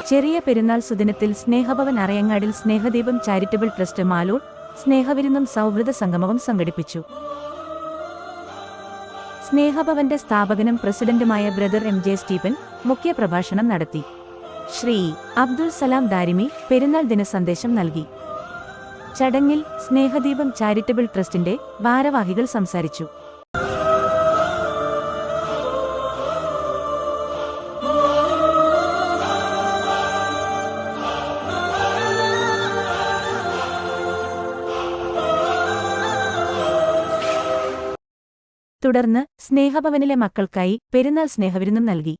ചെറിയ പെരുന്നാൾ സുദിനത്തിൽ സ്നേഹഭവൻ അറയങ്ങാടിൽ സ്നേഹദീപം charitable trust Maloor സ്നേഹവിരുന്നും സൗഹൃദ സംഗമവും സംഘടിപ്പിച്ചു. സ്നേഹഭവന്റെ സ്ഥാപകനും പ്രസിഡന്റുമായ ബ്രദർ എം.ജെ. സ്റ്റീഫൻ മുഖ്യപ്രഭാഷണം നടത്തി. ശ്രീ അബ്ദുൽ സലാം ദാരിമി പെരുന്നാൾ ദിനസന്ദേശം നൽകി. ചടങ്ങിൽ സ്നേഹദീപം ചാരിറ്റബിൾ ട്രസ്റ്റിന്റെ ഭാരവാഹികൾ സംസാരിച്ചു. തുടർന്ന് സ്നേഹഭവനിലെ മക്കൾക്കായി പെരുന്നാൾ സ്നേഹവിരുന്നും നൽകി.